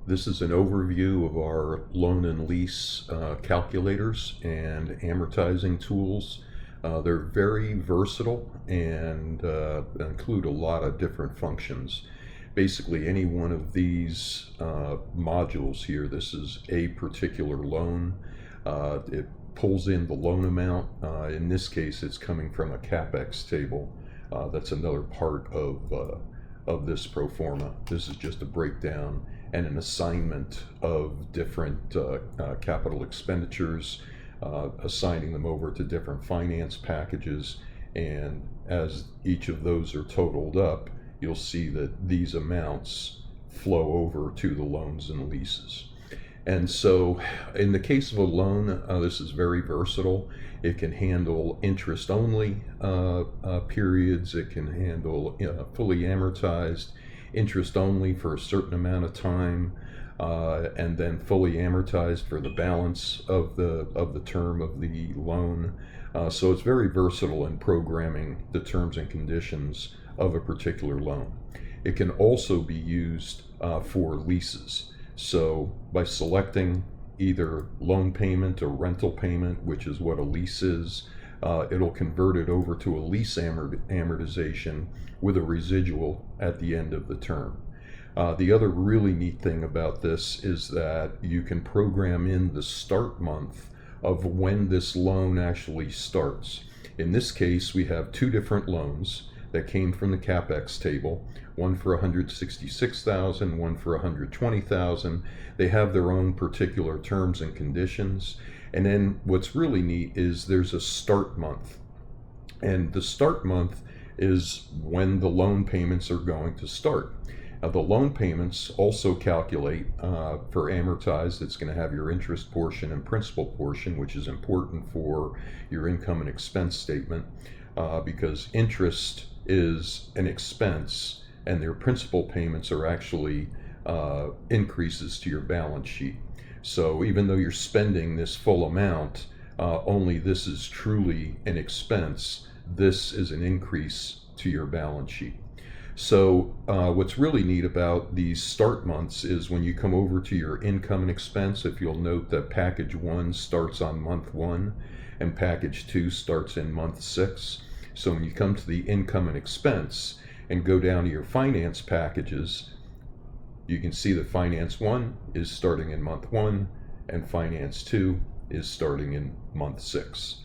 This is an overview of our loan and lease calculators and amortizing tools. They're very versatile and include a lot of different functions. Basically, any one of these modules here, this is a particular loan. It pulls in the loan amount. In this case, it's coming from a CapEx table. That's another part of this pro forma. This is just a breakdown and an assignment of different capital expenditures, assigning them over to different finance packages. And as each of those are totaled up, you'll see that these amounts flow over to the loans and leases. And so in the case of a loan, this is very versatile. It can handle interest-only periods. It can handle fully amortized interest-only for a certain amount of time, and then fully amortized for the balance of the term of the loan. So it's very versatile in programming the terms and conditions of a particular loan. It can also be used for leases. So by selecting either loan payment or rental payment, which is what a lease is, it'll convert it over to a lease amortization with a residual at the end of the term. The other really neat thing about this is that you can program in the start month of when this loan actually starts. In this case, we have two different loans that came from the CapEx table, one for $166,000, one for $120,000. They have their own particular terms and conditions. And then what's really neat is there's a start month. And the start month is when the loan payments are going to start. Now, the loan payments also calculate for amortized. It's going to have your interest portion and principal portion, which is important for your income and expense statement, because interest is an expense and their principal payments are actually increases to your balance sheet. So even though you're spending this full amount, only this is truly an expense. This is an increase to your balance sheet. So what's really neat about these start months is when you come over to your income and expense, if you'll note that package 1 starts on month 1 and package 2 starts in month 6. So when you come to the income and expense and go down to your finance packages, you can see that finance 1 is starting in month 1 and finance 2 is starting in month 6.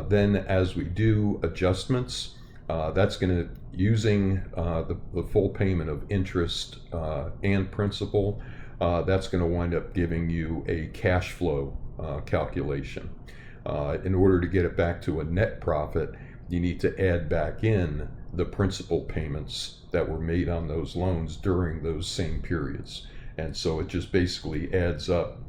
Then as we do adjustments, that's going to, using the full payment of interest and principal, that's going to wind up giving you a cash flow calculation. In order to get it back to a net profit, you need to add back in the principal payments that were made on those loans during those same periods. And so it just basically adds up.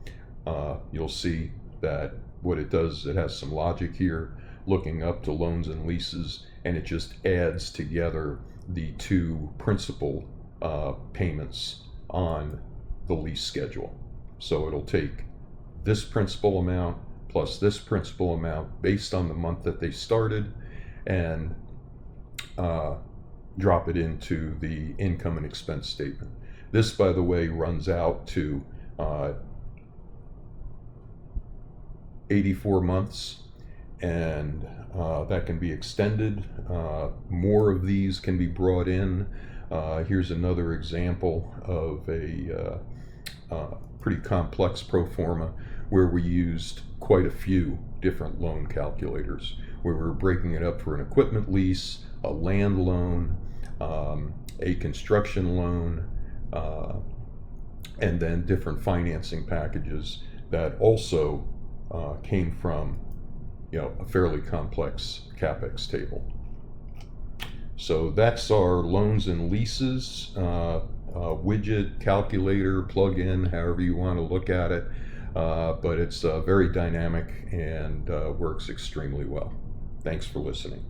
You'll see that what it does, it has some logic here, looking up to loans and leases, and it just adds together the two principal payments on the lease schedule. So it'll take this principal amount plus this principal amount based on the month that they started, and drop it into the income and expense statement. This, by the way, runs out to 84 months, and that can be extended. More of these can be brought in. Here's another example of a pretty complex pro forma where we used quite a few different loan calculators, where we're breaking it up for an equipment lease, a land loan, a construction loan, and then different financing packages that also came from a fairly complex CapEx table. So that's our loans and leases widget, calculator, plug-in, however you want to look at it. But it's very dynamic and works extremely well. Thanks for listening.